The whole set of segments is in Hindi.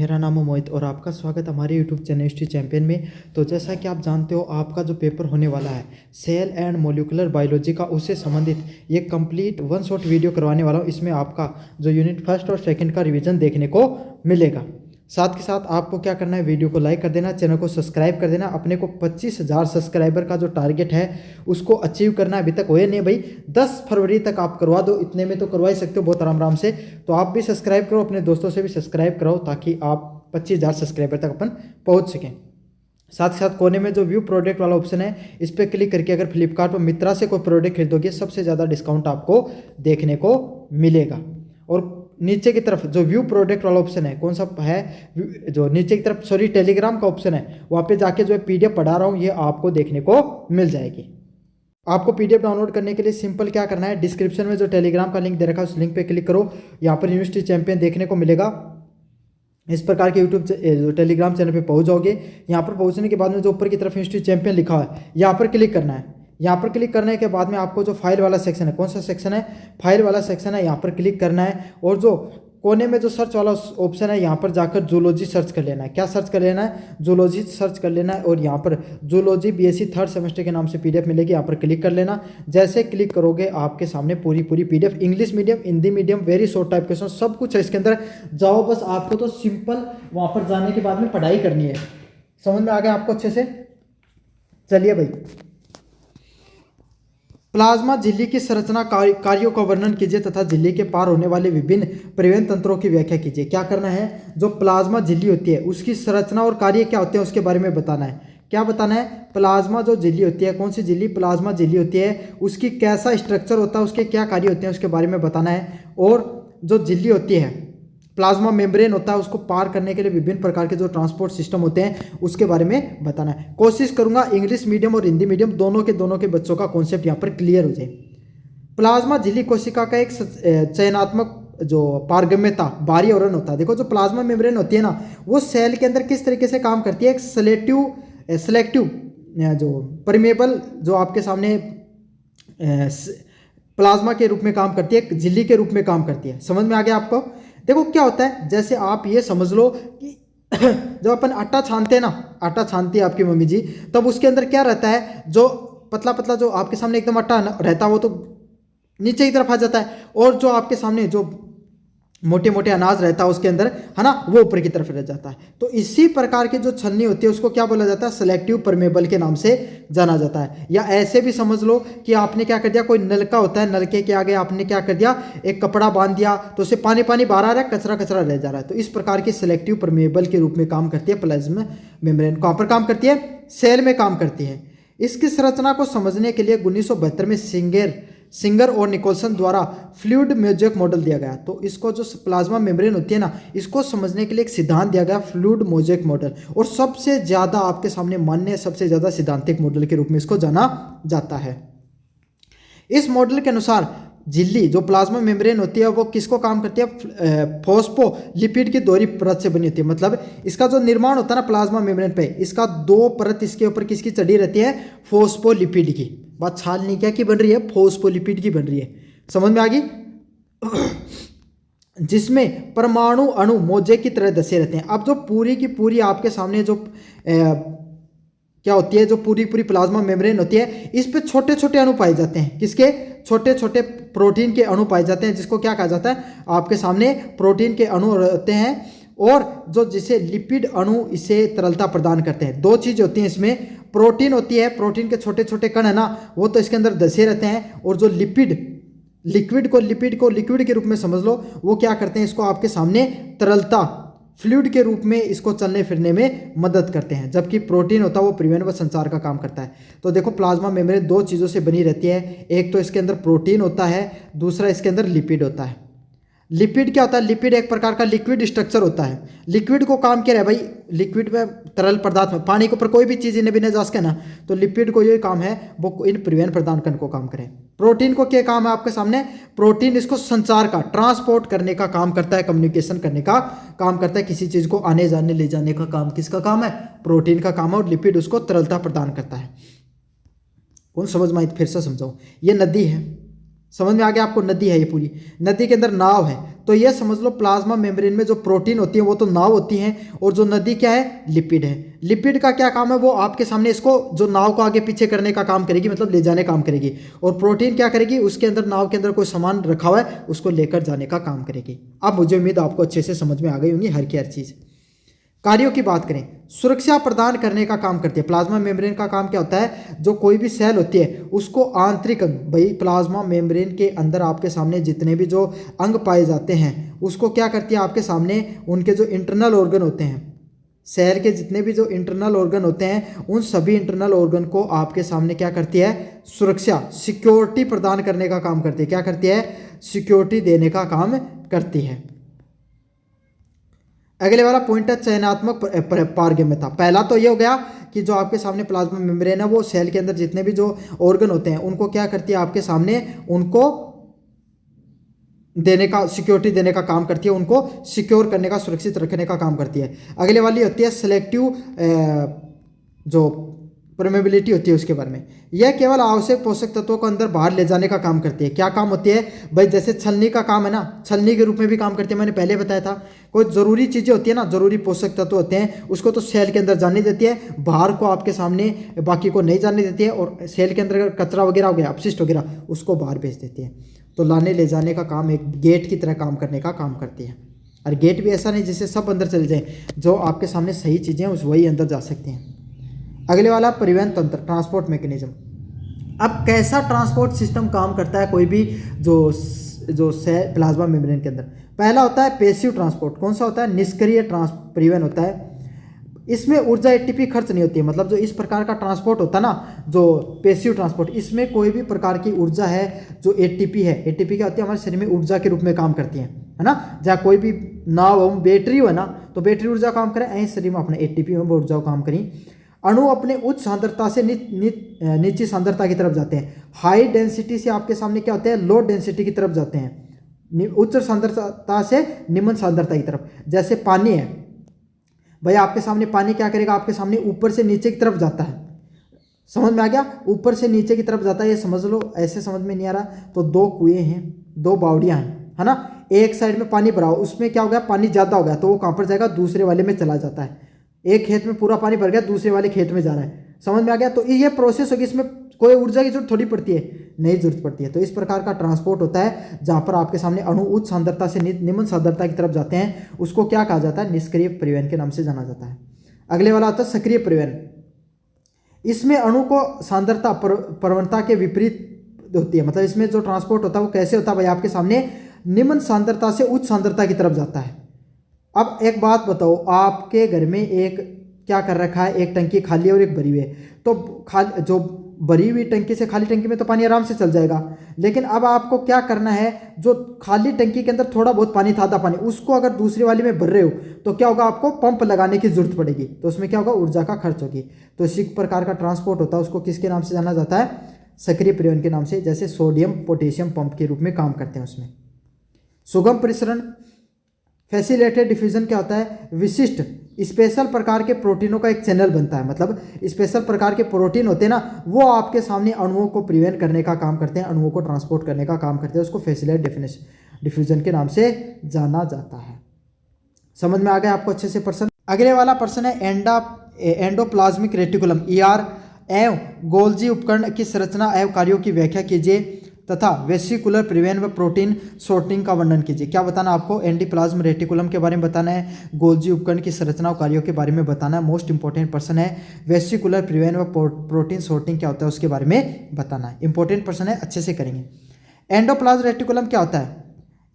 मेरा नाम है मोहित और आपका स्वागत हमारे यूट्यूब चैनल हिस्ट्री चैंपियन में। तो जैसा कि आप जानते हो, आपका जो पेपर होने वाला है सेल एंड मोलिकुलर बायोलॉजी का, उससे संबंधित ये कंप्लीट वन शॉट वीडियो करवाने वाला हूँ। इसमें आपका जो यूनिट फर्स्ट और सेकंड का रिवीजन देखने को मिलेगा। साथ के साथ आपको क्या करना है, वीडियो को लाइक कर देना, चैनल को सब्सक्राइब कर देना। अपने को 25,000 सब्सक्राइबर का जो टारगेट है उसको अचीव करना है। अभी तक हुए नहीं भाई, 10 फरवरी तक आप करवा दो, इतने में तो करवा ही सकते हो बहुत आराम आराम से। तो आप भी सब्सक्राइब करो, अपने दोस्तों से भी सब्सक्राइब कराओ, ताकि आप 25,000 सब्सक्राइबर तक अपन पहुंच सकें। साथ ही साथ कोने में जो व्यू प्रोडक्ट वाला ऑप्शन है, इस पर क्लिक करके अगर फ्लिपकार्ट पर मित्रा से कोई प्रोडक्ट खरीदोगे, सबसे ज़्यादा डिस्काउंट आपको देखने को मिलेगा। और नीचे की तरफ जो व्यू प्रोडक्ट वाला ऑप्शन है, कौन सा है, जो नीचे की तरफ टेलीग्राम का ऑप्शन है, वहाँ पे जाके जो है पीडीएफ पढ़ा रहा हूँ, ये आपको देखने को मिल जाएगी। आपको पीडीएफ डाउनलोड करने के लिए सिंपल क्या करना है, डिस्क्रिप्शन में जो टेलीग्राम का लिंक दे रखा है उस लिंक पे क्लिक करो। यहाँ पर यूनिवर्सिटी चैंपियन देखने को मिलेगा। इस प्रकार के यूट्यूब जो टेलीग्राम चैनल पे पहुंच जाओगे। यहाँ पर पहुंचने के बाद में जो ऊपर की तरफ यूनिवर्सिटी चैंपियन लिखा है, यहाँ पर क्लिक करना है। यहाँ पर क्लिक करने के बाद में आपको जो फाइल वाला सेक्शन है, कौन सा सेक्शन है, फाइल वाला सेक्शन है, यहाँ पर क्लिक करना है। और जो कोने में जो सर्च वाला ऑप्शन है, यहाँ पर जाकर जूलॉजी सर्च कर लेना है। क्या सर्च कर लेना है, जूलॉजी सर्च कर लेना है। और यहाँ पर जूलॉजी बीएससी थर्ड सेमेस्टर के नाम से पीडीएफ मिलेगी, यहाँ पर क्लिक कर लेना। जैसे क्लिक करोगे आपके सामने पूरी PDF, English medium, Hindi medium, very short type question, सब कुछ है इसके अंदर। जाओ, बस आपको तो सिंपल वहाँ पर जाने के बाद में पढ़ाई करनी है। समझ में आ गया आपको अच्छे से? चलिए भाई, प्लाज्मा झिल्ली की संरचना कार्यों का वर्णन कीजिए तथा झिल्ली के पार होने वाले विभिन्न परिवहन तंत्रों की व्याख्या कीजिए। क्या करना है, जो प्लाज्मा झिल्ली होती है उसकी संरचना और कार्य क्या होते हैं उसके बारे में बताना है। क्या बताना है, प्लाज्मा जो झिल्ली होती है, कौन सी झिल्ली, प्लाज्मा झिल्ली होती है, उसकी कैसा स्ट्रक्चर होता है, उसके क्या कार्य होते हैं उसके बारे में बताना है। और जो झिल्ली होती है, प्लाज्मा मेम्ब्रेन होता है, उसको पार करने के लिए विभिन्न प्रकार के जो ट्रांसपोर्ट सिस्टम होते हैं उसके बारे में बताना है। कोशिश करूंगा इंग्लिश मीडियम और हिंदी मीडियम दोनों के बच्चों का कॉन्सेप्ट यहाँ पर क्लियर हो जाए। प्लाज्मा झिल्ली कोशिका का एक चयनात्मक जो पारगम्यता बाहरी आवरण होता है। देखो, जो प्लाज्मा मेम्ब्रेन होती है ना, वो सेल के अंदर किस तरीके से काम करती है, एक सेलेक्टिव जो परमेबल, जो आपके सामने प्लाज्मा के रूप में काम करती है, एक झिल्ली के रूप में काम करती है। समझ में आ गया आपको? देखो क्या होता है, जैसे आप ये समझ लो कि जब अपन आटा छानते हैं ना, आटा छानती है आपकी मम्मी जी, तब उसके अंदर क्या रहता है, जो पतला पतला जो आपके सामने एकदम आटा रहता है वो तो नीचे की तरफ आ जाता है, और जो आपके सामने जो मोटे मोटे अनाज रहता है उसके अंदर, है ना, वो ऊपर की तरफ रह जाता है। तो इसी प्रकार की जो छन्नी होती है उसको क्या बोला जाता है, सेलेक्टिव परमेबल के नाम से जाना जाता है। या ऐसे भी समझ लो कि आपने क्या कर दिया, कोई नलका होता है, नलके के आगे आपने क्या कर दिया, एक कपड़ा बांध दिया, तो उससे पानी बाहर आ रहा है, कचरा रह जा रहा है। तो इस प्रकार की सेलेक्टिव परमेबल के रूप में काम करती है प्लाज्मा मेम्ब्रेन। कहाँ पर काम करती है, सेल में काम करती है। इसकी संरचना को समझने के लिए 1972 में सिंगर और निकोलसन द्वारा फ्लूइड मोज़ेक मॉडल दिया गया। तो इसको जो प्लाज्मा मेम्ब्रेन होती है ना, इसको समझने के लिए एक सिद्धांत दिया गया, फ्लूइड मोज़ेक मॉडल। और सबसे ज़्यादा आपके सामने मान्य, सबसे ज़्यादा सिद्धांतिक मॉडल के रूप में इसको जाना जाता है। इस मॉडल के अनुसार झिल्ली जो प्लाज्मा मेम्ब्रेन होती है वो किसको काम करती है, फोस्फोलिपिड की दोहरी परत से बनी होती है। मतलब इसका जो निर्माण होता है ना प्लाज्मा मेम्ब्रेन पे, इसका 2 परत इसके ऊपर किसकी चढ़ी रहती है, फोस्फोलिपिड की। बात छाल नहीं क्या की बन रही है, फोस्फोलिपिड की बन रही है। समझ में आ गई? जिसमें परमाणु अणु मोज़ेक की तरह दसे रहते हैं। अब जो पूरी की पूरी आपके सामने जो क्या होती है, जो पूरी प्लाज्मा मेम्ब्रेन होती है, इस पे छोटे छोटे अणु पाए जाते हैं। किसके? छोटे छोटे प्रोटीन के अणु पाए जाते हैं, जिसको क्या कहा जाता है, आपके सामने प्रोटीन के अणु होते हैं। और जो जिसे लिपिड अणु इसे तरलता प्रदान करते हैं। 2 चीज़ होती हैं इसमें, प्रोटीन होती है, प्रोटीन के छोटे छोटे कण है ना, वो तो इसके अंदर धसे रहते हैं। और जो लिपिड को लिक्विड के रूप में समझ लो, वो क्या करते हैं, इसको आपके सामने तरलता फ्लूइड के रूप में इसको चलने फिरने में मदद करते हैं। जबकि प्रोटीन होता है वो परिवहन व संचार का काम करता है। तो देखो, प्लाज्मा मेम्ब्रेन 2 चीज़ों से बनी रहती है। एक तो इसके अंदर प्रोटीन होता है, दूसरा इसके अंदर लिपिड होता है। लिपिड क्या होता है, लिपिड एक प्रकार का लिक्विड स्ट्रक्चर होता है। लिक्विड को काम क्या है भाई, लिक्विड में, तरल पदार्थ में, पानी के ऊपर कोई भी चीज़ इन्हें बिना जा सके ना, तो लिपिड को ये काम है वो इन परिवहन प्रदान करने को काम करे। प्रोटीन को क्या काम है आपके सामने, प्रोटीन इसको संचार का, ट्रांसपोर्ट करने का काम करता है, कम्युनिकेशन करने का काम करता है। किसी चीज़ को आने जाने ले जाने का काम किसका काम है, प्रोटीन का काम है। और लिपिड उसको तरलता प्रदान करता है। कौन समझ में आई? फिर से समझाओ, ये नदी है, समझ में आ गया आपको? नदी है ये पूरी, नदी के अंदर नाव है, तो ये समझ लो प्लाज्मा मेम्ब्रेन में जो प्रोटीन होती है वो तो नाव होती हैं, और जो नदी क्या है, लिपिड है। लिपिड का क्या काम है, वो आपके सामने इसको जो नाव को आगे पीछे करने का काम करेगी, मतलब ले जाने का काम करेगी। और प्रोटीन क्या करेगी, उसके अंदर नाव के अंदर कोई सामान रखा हुआ है उसको लेकर जाने का काम करेगी। अब मुझे उम्मीद आपको अच्छे से समझ में आ गई होंगी हर की हर चीज़। कार्यों की बात करें, सुरक्षा प्रदान करने का काम करती है। प्लाज्मा मेम्ब्रेन का काम क्या होता है, जो कोई भी सेल होती है उसको आंतरिक अंग, भाई प्लाज्मा मेम्ब्रेन के अंदर आपके सामने जितने भी जो अंग पाए जाते हैं उसको क्या करती है, आपके सामने उनके जो इंटरनल ऑर्गन होते हैं, सेल के जितने भी जो इंटरनल ऑर्गन होते हैं उन सभी इंटरनल ऑर्गन को आपके सामने क्या करती है, सुरक्षा, सिक्योरिटी प्रदान करने का काम करती है। क्या करती है, सिक्योरिटी देने का काम करती है। अगले वाला पॉइंट है चयनात्मक पारगम्यता। पहला तो ये हो गया कि जो आपके सामने प्लाज्मा मेम्ब्रेन है वो सेल के अंदर जितने भी जो ऑर्गन होते हैं उनको क्या करती है, आपके सामने उनको देने का, सिक्योरिटी देने का काम करती है, उनको सिक्योर करने का, सुरक्षित रखने का काम करती है। अगले वाली होती है सेलेक्टिव जो परमेबिलिटी होती है उसके बारे में। यह केवल आवश्यक पोषक तत्वों को अंदर बाहर ले जाने का काम करती है। क्या काम होती है भाई, जैसे छलनी का काम है ना, छलनी के रूप में भी काम करती है। मैंने पहले बताया था, कोई ज़रूरी चीज़ें होती है ना, ज़रूरी पोषक तत्व होते हैं, उसको तो सेल के अंदर जाने देती है, बाहर को आपके सामने बाकी को नहीं जाने देती है। और सेल के अंदर कचरा वगैरह हो गया, अपशिष्ट वगैरह, उसको बाहर भेज देती है। तो लाने ले जाने का काम एक गेट की तरह काम करने का काम करती है। और गेट भी ऐसा नहीं जिससे सब अंदर चले जाएं, जो आपके सामने सही चीज़ें हैं उस वही अंदर जा सकते हैं। अगले वाला परिवहन तंत्र, ट्रांसपोर्ट मैकेनिज्म। अब कैसा ट्रांसपोर्ट सिस्टम काम करता है कोई भी जो प्लाज्मा मेम्ब्रेन के अंदर। पहला होता है पैसिव ट्रांसपोर्ट। कौन सा होता है, निष्क्रिय परिवहन होता है। इसमें ऊर्जा एटीपी खर्च नहीं होती है। मतलब जो इस प्रकार का ट्रांसपोर्ट होता है ना, जो पैसिव ट्रांसपोर्ट, इसमें कोई भी प्रकार की ऊर्जा है जो एटीपी है, एटीपी क्या होती है, हमारे शरीर में ऊर्जा के रूप में काम करती है ना। जहाँ कोई भी नाव हो, बैटरी हो ना, तो बैटरी ऊर्जा काम करे, ऐसे शरीर में अपने एटीपी में ऊर्जा काम करी। अणु अपने उच्च सांद्रता से नीची सांद्रता की तरफ जाते हैं। हाई डेंसिटी से आपके सामने क्या होते हैं, लो डेंसिटी की तरफ जाते हैं, उच्च सांद्रता से निम्न सांद्रता की तरफ। जैसे पानी है भाई, आपके सामने पानी क्या करेगा, आपके सामने ऊपर से नीचे की तरफ जाता है। समझ में आ गया, ऊपर से नीचे की तरफ जाता है, ये समझ लो। ऐसे समझ में नहीं आ रहा तो दो कुएं हैं, दो बावड़ियां हैं, है ना। एक साइड में पानी भरा हो, उसमें क्या हो गया, पानी ज़्यादा हो गया तो वो कहाँ पर जाएगा, दूसरे वाले में चला जाता है। एक खेत में पूरा पानी भर गया, दूसरे वाले खेत में जा रहा है। समझ में आ गया। तो ये प्रोसेस होगी, इसमें कोई ऊर्जा की जरूरत थोड़ी पड़ती है, नहीं जरूरत पड़ती है। तो इस प्रकार का ट्रांसपोर्ट होता है जहाँ पर आपके सामने अणु उच्च सांद्रता से निम्न सांद्रता की तरफ जाते हैं, उसको क्या कहा जाता है, निष्क्रिय परिवहन के नाम से जाना जाता है। अगले वाला आता है सक्रिय परिवहन। इसमें अणु को सांद्रता प्रवणता के विपरीत होती है। मतलब इसमें जो ट्रांसपोर्ट होता है वो कैसे होता है भाई, आपके सामने निम्न सांद्रता से उच्च सांद्रता की तरफ जाता है। अब एक बात बताओ, आपके घर में एक क्या कर रखा है, एक टंकी खाली है और एक भरी हुई है। तो जो भरी हुई टंकी से खाली टंकी में तो पानी आराम से चल जाएगा, लेकिन अब आपको क्या करना है, जो खाली टंकी के अंदर थोड़ा बहुत पानी था, आधा पानी, उसको अगर दूसरी वाली में भर रहे हो तो क्या होगा, आपको पंप लगाने की जरूरत पड़ेगी। तो उसमें क्या होगा, ऊर्जा का खर्च होगी। तो इसी प्रकार का ट्रांसपोर्ट होता है, उसको किसके नाम से जाना जाता है, सक्रिय परिवहन के नाम से। जैसे सोडियम पोटेशियम पंप के रूप में काम करते हैं उसमें। सुगम परिसरण, फैसिलिटेटेड डिफ्यूजन क्या होता है, विशिष्ट स्पेशल प्रकार के प्रोटीनों का एक चैनल बनता है। मतलब स्पेशल प्रकार के प्रोटीन होते हैं ना, वो आपके सामने अणुओं को प्रिवेंट करने का काम करते हैं, अणुओं को ट्रांसपोर्ट करने का काम करते हैं। उसको फैसिलिटेटेड डिफ्यूजन के नाम से जाना जाता है। समझ में आ गया आपको अच्छे से प्रश्न। अगले वाला प्रश्न है एंडोप्लाज्मिक रेटिकुलम ER एवं गोल्जी उपकरण की संरचना एवं कार्यों की व्याख्या कीजिए तथा वेसिकुलर परिवहन व प्रोटीन सॉर्टिंग का वर्णन कीजिए। क्या बताना आपको, एंडोप्लाज्म रेटिकुलम के बारे में बताना है, गोल्जी उपकरण की संरचना और कार्यों के बारे में बताना है। मोस्ट इंपॉर्टेंट प्रश्न है। वेसिकुलर परिवहन व प्रोटीन सॉर्टिंग क्या होता है उसके बारे में बताना है। इंपॉर्टेंट प्रश्न है, अच्छे से करेंगे। एंडोप्लाज्म रेटिकुलम क्या होता है,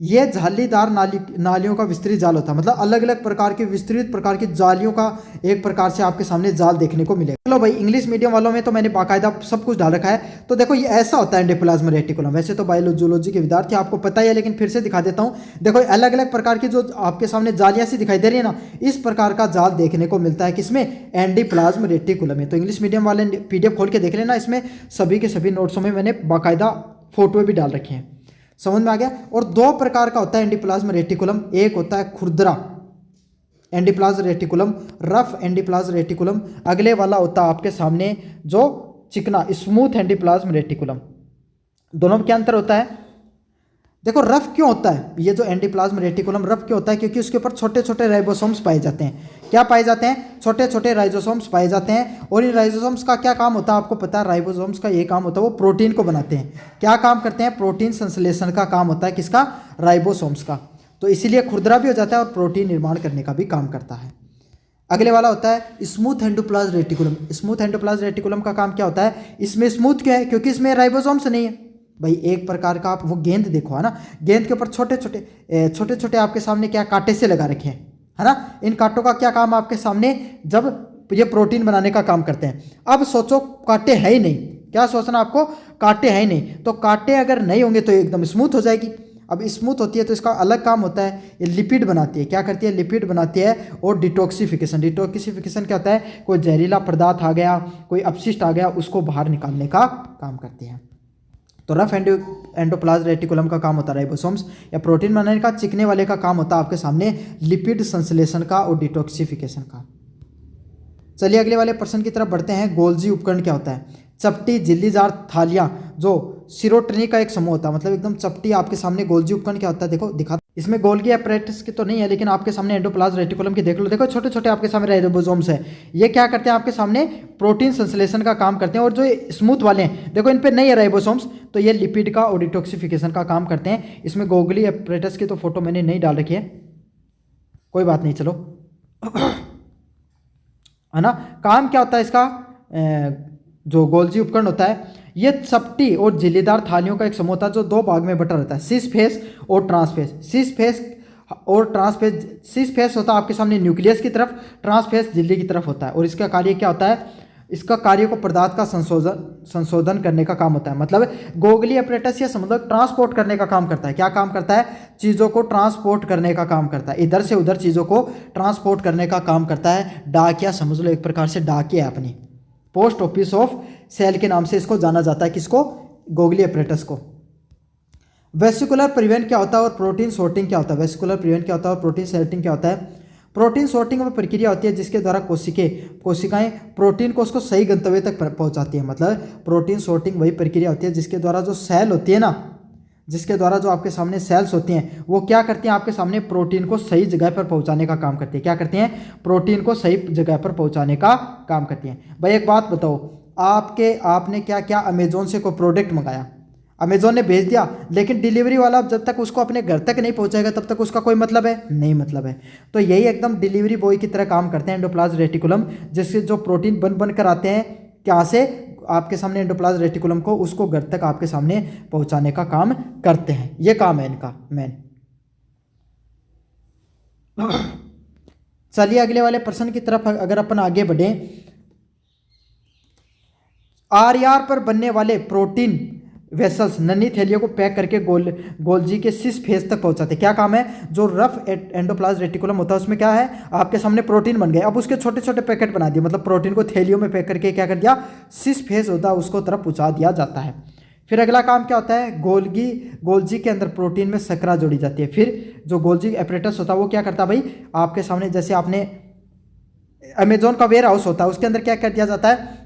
यह जालीदार नालियों का विस्तृत जाल होता है। मतलब अलग अलग प्रकार के विस्तृत प्रकार की जालियों का एक प्रकार से आपके सामने जाल देखने को मिलेगा। चलो भाई, इंग्लिश मीडियम वालों में तो मैंने बाकायदा सब कुछ डाल रखा है। तो देखो ये ऐसा होता है एंडोप्लाज्म रेटिकुलम। वैसे तो बायोलॉजी के विद्यार्थी आपको पता ही है, लेकिन फिर से दिखा देता हूँ। देखो अलग अलग प्रकार की जो आपके सामने जालियाँ सी दिखाई दे रही है ना, इस प्रकार का जाल देखने को मिलता है किसमें, एंडोप्लाज्म रेटिकुलम में। तो इंग्लिश मीडियम वाले PDF खोल के देख लेना, इसमें सभी के सभी नोट्सों में मैंने बाकायदा फोटो भी डाल रखे हैं। समझ में आ गया। और दो प्रकार का होता है एंडोप्लाज्म रेटिकुलम, एक होता है खुरदरा endoplasm reticulum, rough endoplasm reticulum. अगले वाला होता है आपके सामने जो चिकना स्मूथ एंडोप्लाज्म रेटिकुलम। दोनों में क्या अंतर होता है, देखो रफ क्यों होता है, ये जो एंडोप्लाज्म रेटिकुलम रफ क्यों होता है, क्योंकि उसके ऊपर छोटे छोटे राइबोसोम्स पाए जाते हैं। क्या पाए जाते हैं? छोटे छोटे राइबोसोम्स पाए जाते हैं। और इन राइबोसोम्स का क्या काम होता है आपको पता है? राइबोसोम्स का ये काम होता है वो प्रोटीन को बनाते हैं। क्या काम करते हैं? प्रोटीन संश्लेषण का काम होता है किसका? राइबोसोम्स का। तो इसीलिए खुरदरा भी हो जाता है और प्रोटीन निर्माण करने का भी काम करता है। अगले वाला होता है smooth endoplasm reticulum. Smooth endoplasm reticulum का काम क्या होता है? इसमें स्मूथ क्यों है? क्योंकि इसमें राइबोसोम्स नहीं है। भाई एक प्रकार का आप वो गेंद देखो है ना, गेंद के ऊपर छोटे छोटे आपके सामने क्या कांटे से लगा रखे हैं, है ना। इन कांटों का क्या काम आपके सामने, जब ये प्रोटीन बनाने का काम करते हैं। अब सोचो कांटे है ही नहीं, क्या सोचना आपको? कांटे है ही नहीं, तो कांटे अगर नहीं होंगे तो एकदम स्मूथ हो जाएगी। अब स्मूथ होती है तो इसका अलग काम होता है, ये लिपिड बनाती है। क्या करती है? लिपिड बनाती है। और डिटॉक्सिफिकेशन, डिटॉक्सिफिकेशन क्या होता है? कोई जहरीला पदार्थ आ गया, कोई अपशिष्ट आ गया, उसको बाहर निकालने का काम करती है। तो रफ एंडोप्लाज्म रेटिकुलम का काम होता है राइबोसोम्स या प्रोटीन बनाने का। चिकने वाले का काम होता है आपके सामने लिपिड संश्लेषण का और डिटॉक्सिफिकेशन का। चलिए अगले वाले प्रश्न की तरफ बढ़ते हैं। गोल्जी उपकरण क्या होता है? चपटी झिल्लीदार थालियां जो सीरोटनी का एक समूह होता है, मतलब एकदम चपटी। आपके सामने गोल्जी उपकरण क्या होता है? देखो दिखा, इसमें गोल्गी अपैरेटस की तो नहीं है, लेकिन आपके सामने एंडोप्लाज्म रेटिकुलम की देख लो। देखो छोटे छोटे आपके सामने राइबोसोम्स है। ये क्या करते हैं? आपके सामने प्रोटीन संश्लेषण का काम करते हैं। और जो स्मूथ वाले हैं देखो इन पे नहीं है राइबोसोम्स, तो ये लिपिड का और डिटॉक्सिफिकेशन का काम करते हैं। इसमें गोल्गी अपैरेटस की तो फोटो मैंने नहीं डाल रखी है, कोई बात नहीं, चलो है ना। काम क्या होता है इसका? जो गोल्जी उपकरण होता है ये चपटी और झिल्लीदार थालियों का एक समूह होता है जो दो भाग में बटा रहता है, सिस फेस और ट्रांसफेस। सिस फेस और ट्रांसफेस, सिस फेस होता है आपके सामने न्यूक्लियस की तरफ, ट्रांसफेस झिल्ली की तरफ होता है। और इसका कार्य क्या होता है? इसका कार्य को पदार्थ का संशोधन करने का काम होता है। मतलब गोगली अपरेटस या मतलब ट्रांसपोर्ट करने का काम करता है। क्या काम करता है? चीज़ों को ट्रांसपोर्ट करने का काम करता है, इधर से उधर चीज़ों को ट्रांसपोर्ट करने का काम करता है। डाकिया समझ लो, एक प्रकार से डाकिया है अपनी। पोस्ट ऑफिस ऑफ सेल के नाम से इसको जाना जाता है। किसको? गोगली अपरेटस को। वेसिकुलर परिवहन क्या होता है और प्रोटीन सॉर्टिंग क्या होता है? वेसिकुलर परिवहन क्या होता है और प्रोटीन सॉर्टिंग क्या होता है? प्रोटीन सॉर्टिंग में प्रक्रिया होती है जिसके द्वारा कोशिकाएं प्रोटीन को उसको सही गंतव्य तक पहुंचाती है। मतलब प्रोटीन सॉर्टिंग वही प्रक्रिया होती है जिसके द्वारा जो सेल होती है ना, जिसके द्वारा जो आपके सामने सेल्स होती हैं वो क्या करती हैं? आपके सामने प्रोटीन को सही जगह पर पहुंचाने का काम करती है। क्या करती हैं? प्रोटीन को सही जगह पर पहुंचाने का काम करती हैं। भाई एक बात बताओ, आपने क्या क्या अमेजोन से कोई प्रोडक्ट मंगाया, अमेजोन ने भेज दिया, लेकिन डिलीवरी वाला जब तक उसको अपने घर तक नहीं पहुंचाएगा तब तक उसका कोई मतलब है? नहीं मतलब है। तो यही एकदम डिलीवरी बॉय की तरह काम करते हैं एंडोप्लाज्म रेटिकुलम, जिससे जो प्रोटीन बन कर आते हैं क्या से आपके सामने एंडोप्लाज्म रेटिकुलम को, उसको घर तक आपके सामने पहुंचाने का काम करते हैं। ये काम है इनका मेन। चलिए अगले वाले प्रश्न की तरफ अगर अपन आगे बढ़े, आरआर पर बनने वाले प्रोटीन वेसल्स नन्ही थैलियों को पैक करके गोल्जी के सिस फेस तक पहुंचाते। क्या काम है? जो रफ एंडोप्लाज्म रेटिकुलम होता है उसमें क्या है? आपके सामने प्रोटीन बन गए, अब उसके छोटे छोटे पैकेट बना दिए, मतलब प्रोटीन को थैलियों में पैक करके क्या कर दिया? सिस फेस होता है उसको तरफ पहुंचा दिया जाता है। फिर अगला काम क्या होता है? गोल्जी के अंदर प्रोटीन में सकरा जोड़ी जाती है। फिर जो गोल्जी एपरेटस होता है वो क्या करता है? भाई आपके सामने जैसे आपने अमेजोन का वेयर हाउस होता है उसके अंदर क्या कर दिया जाता है?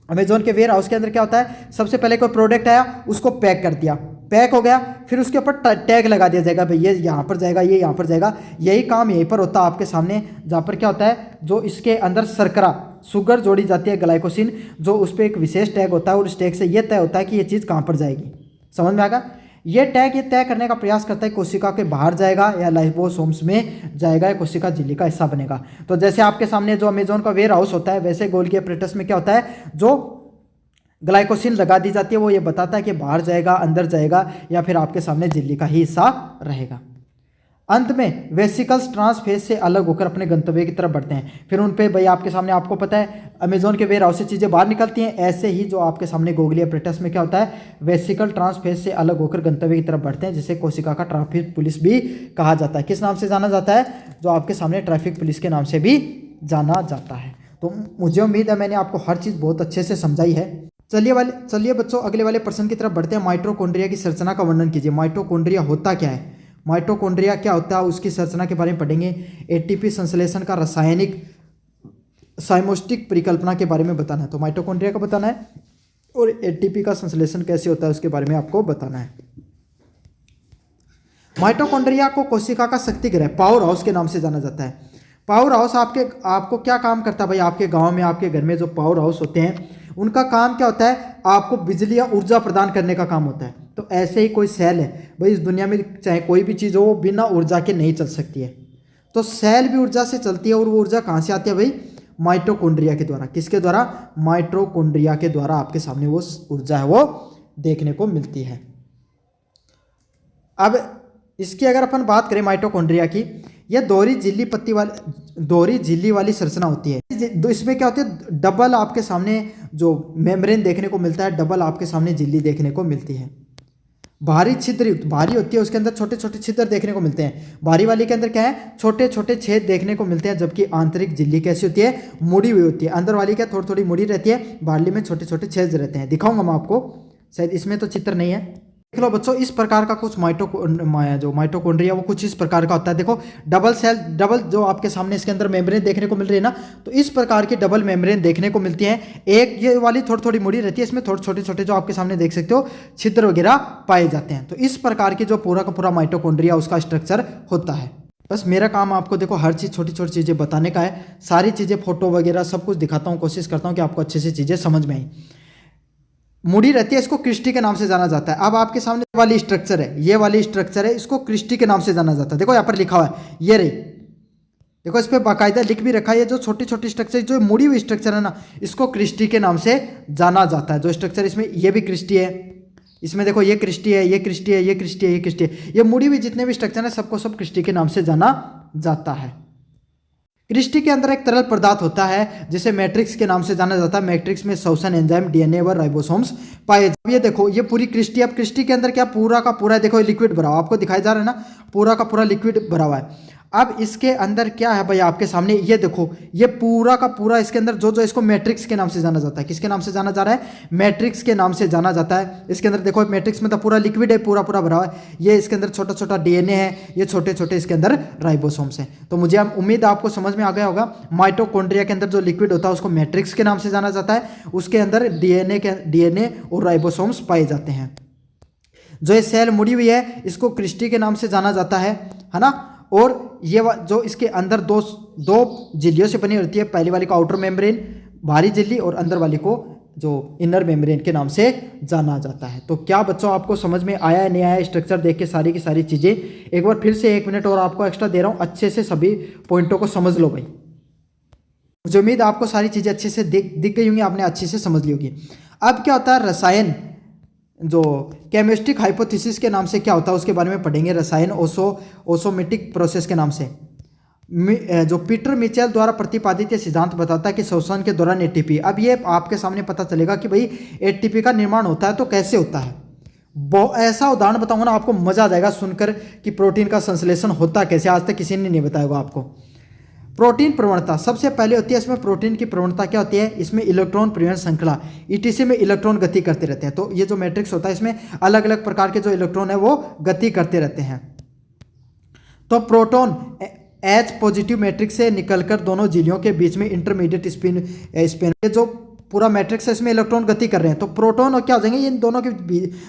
अमेजोन के वेयर हाउस के अंदर क्या होता है? सबसे पहले कोई प्रोडक्ट आया उसको पैक कर दिया, पैक हो गया, फिर उसके ऊपर टैग लगा दिया जाएगा, भाई ये यहाँ पर जाएगा, ये यहाँ पर जाएगा। यही काम यहीं पर होता है आपके सामने, जहाँ पर क्या होता है? जो इसके अंदर शर्करा शुगर जोड़ी जाती है, ग्लाइकोसिन, जो उस पर एक विशेष टैग होता है और उस टैग से ये तय होता है कि ये चीज़ कहाँ पर जाएगी। समझ में आएगा? ये टैग ये तय करने का प्रयास करता है कोशिका के बाहर जाएगा या लाइपोसोम्स में जाएगा या कोशिका झिल्ली का हिस्सा बनेगा। तो जैसे आपके सामने जो अमेजोन का वेयर हाउस होता है वैसे गोल्गी अपरेटस में क्या होता है? जो ग्लाइकोसिन लगा दी जाती है वो ये बताता है कि बाहर जाएगा, अंदर जाएगा या फिर आपके सामने झिल्ली का ही हिस्सा रहेगा। अंत में वेसिकल्स ट्रांसफेज से अलग होकर अपने गंतव्य की तरफ बढ़ते हैं। फिर उन पे भाई आपके सामने आपको पता है अमेजोन के वेयर हाउस से चीज़ें बाहर निकलती हैं, ऐसे ही जो आपके सामने गोगली अपरेटस में क्या होता है? वेसिकल ट्रांसफेज से अलग होकर गंतव्य की तरफ बढ़ते हैं, जिसे कोशिका का ट्रैफिक पुलिस भी कहा जाता है। किस नाम से जाना जाता है? जो आपके सामने ट्रैफिक पुलिस के नाम से भी जाना जाता है। तो मुझे उम्मीद है मैंने आपको हर चीज़ बहुत अच्छे से समझाई है। चलिए बच्चों अगले वाले प्रश्न की तरफ बढ़ते हैं। माइटोकॉन्ड्रिया की संरचना का वर्णन कीजिए। माइटोकॉन्ड्रिया होता क्या है? माइटोकॉन्ड्रिया क्या होता है उसकी संरचना के बारे में पढ़ेंगे। एटीपी संश्लेषण का रासायनिक साइमोस्टिक परिकल्पना के बारे में बताना है, तो माइटोकॉन्ड्रिया का बताना है, और एटीपी का संश्लेषण कैसे होता है उसके बारे में आपको बताना है। माइटोकॉन्ड्रिया को कोशिका का शक्ति गृह, पावर हाउस के नाम से जाना जाता है। पावर हाउस आपको क्या काम करता है भाई? आपके गांव में, आपके घर में जो पावर हाउस होते हैं उनका काम क्या होता है? आपको बिजली या ऊर्जा प्रदान करने का काम होता है। तो ऐसे ही कोई सेल है भाई, इस दुनिया में चाहे कोई भी चीज़ हो वो बिना ऊर्जा के नहीं चल सकती है। तो सेल भी ऊर्जा से चलती है, और वो ऊर्जा कहाँ से आती है भाई? माइटोकॉन्ड्रिया के द्वारा। किसके द्वारा? माइटोकॉन्ड्रिया के द्वारा आपके सामने वो ऊर्जा है वो देखने को मिलती है। अब इसकी अगर अपन बात करें माइटोकॉन्ड्रिया की, यह दोहरी झिल्ली वाली संरचना होती है। इसमें क्या होती है? डबल आपके सामने जो मेम्ब्रेन देखने को मिलता है, डबल आपके सामने झिल्ली देखने को मिलती है। भारी होती है, उसके अंदर छोटे छोटे छिद्र देखने को मिलते हैं। भारी वाली के अंदर क्या है? छोटे छोटे छेद देखने को मिलते हैं। जबकि आंतरिक झिल्ली कैसी होती है? मुड़ी हुई होती है। अंदर वाली क्या थोड़ी थोड़ी मुड़ी रहती है, बाहरी में छोटे छोटे छेद रहते हैं। दिखाऊंगा मैं आपको, शायद इसमें तो चित्र नहीं है। देख लो बच्चों, इस प्रकार का कुछ जो माइटोकॉन्ड्रिया वो कुछ इस प्रकार का होता है। देखो डबल जो आपके सामने इसके अंदर मेम्ब्रेन देखने को मिल रही है ना, तो इस प्रकार की डबल मेम्ब्रेन देखने को मिलती है। एक ये वाली थोड़ी थोड़ी मुड़ी रहती है, इसमें थोड़े छोटे छोटे जो आपके सामने देख सकते हो छिद्र वगैरह पाए जाते हैं। तो इस प्रकार की जो पूरा का पूरा माइटोकॉन्ड्रिया उसका स्ट्रक्चर होता है। बस मेरा काम आपको देखो हर चीज़ छोटी छोटी चीज़ें बताने का है। सारी चीज़ें फोटो वगैरह सब कुछ दिखाता हूँ, कोशिश करता हूँ कि आपको अच्छे से चीज़ें समझ में आई। मुड़ी रहती है, इसको क्रिस्टी के नाम से जाना जाता है। अब आपके सामने वाली स्ट्रक्चर है, ये वाली स्ट्रक्चर है, इसको क्रिस्टी के नाम से जाना जाता है। देखो यहाँ पर लिखा हुआ है, ये रही, देखो इस पर बाकायदा लिख भी रखा है। ये जो छोटी छोटी स्ट्रक्चर, जो मुड़ी हुई स्ट्रक्चर है ना, इसको क्रिस्टी के नाम से जाना जाता है। जो स्ट्रक्चर इसमें, ये भी क्रिस्टी है, इसमें देखो ये क्रिस्टी है, ये क्रिस्टी है, ये क्रिस्टी है, ये क्रिस्टी है। ये मुड़ी हुई जितने भी स्ट्रक्चर है सबको सब क्रिस्टी के नाम से जाना जाता है। क्रिस्टी के अंदर एक तरल पदार्थ होता है जिसे मैट्रिक्स के नाम से जाना जाता है। मैट्रिक्स में श्वसन एंजाइम, डीएनए व राइबोसोम्स पाए। ये देखो ये पूरी क्रिस्टी, अब क्रिस्टी के अंदर क्या पूरा का पूरा देखो लिक्विड भरा हुआ, आपको दिखाई जा रहा है ना, पूरा का पूरा लिक्विड भरा हुआ है। अब इसके अंदर क्या है भाई आपके सामने, ये देखो ये पूरा का पूरा इसके अंदर जो इसको मैट्रिक्स के नाम से जाना जाता है। किसके नाम से जाना जा रहा है? मैट्रिक्स के नाम से जाना जाता है। इसके अंदर देखो मैट्रिक्स में तो पूरा लिक्विड है, पूरा पूरा भरा हुआ है। ये इसके अंदर छोटा छोटा डीएनए है, ये छोटे छोटे इसके अंदर राइबोसोम्स हैं। तो मुझे उम्मीद आपको समझ में आ गया होगा। माइटोकॉन्ड्रिया के अंदर जो लिक्विड होता है उसको मैट्रिक्स के नाम से जाना जाता है। उसके अंदर डीएनए और राइबोसोम्स पाए जाते हैं। जो ये सेल मुड़ी हुई है इसको क्रिस्टी के नाम से जाना जाता है ना। और ये जो इसके अंदर दो झिल्लियों से बनी होती है, पहली वाली को आउटर मेम्ब्रेन बाहरी झिल्ली, और अंदर वाली को जो इनर मेम्ब्रेन के नाम से जाना जाता है। तो क्या बच्चों आपको समझ में आया है नहीं आया? स्ट्रक्चर देख के सारी की सारी चीज़ें एक बार फिर से 1 मिनट और आपको एक्स्ट्रा दे रहा हूँ, अच्छे से सभी पॉइंटों को समझ लो भाई। मुझे उम्मीद आपको सारी चीज़ें अच्छे से दिख गई होंगी, आपने अच्छे से समझ ली होगी। अब क्या होता है रसायन, जो केमिस्टिक हाइपोथेसिस के नाम से क्या होता है उसके बारे में पढ़ेंगे। रसायन ओसोमेटिक प्रोसेस के नाम से, जो पीटर मिचेल द्वारा प्रतिपादित ये सिद्धांत बताता है कि श्वसन के दौरान एटीपी, अब ये आपके सामने पता चलेगा कि भाई एटीपी का निर्माण होता है तो कैसे होता है। ऐसा उदाहरण बताऊंगा ना आपको मजा आ जाएगा सुनकर कि प्रोटीन का संश्लेषण होता कैसे, आज तक किसी ने नहीं बताया आपको। प्रोटीन प्रवणता सबसे पहले होती है। इसमें प्रोटीन की प्रवणता क्या होती है? इसमें इलेक्ट्रॉन परिवहन श्रृंखला ईटीसी में इलेक्ट्रॉन गति करते रहते हैं। तो ये जो मैट्रिक्स होता है इसमें अलग अलग प्रकार के जो इलेक्ट्रॉन है वो गति करते रहते हैं। तो प्रोटॉन H पॉजिटिव मैट्रिक्स से निकलकर दोनों झिल्लियों के बीच में इंटरमीडिएट स्पिन जो पूरा मैट्रिक्स है इसमें इलेक्ट्रॉन गति कर रहे हैं। तो प्रोटॉन और क्या हो जाएंगे, इन दोनों के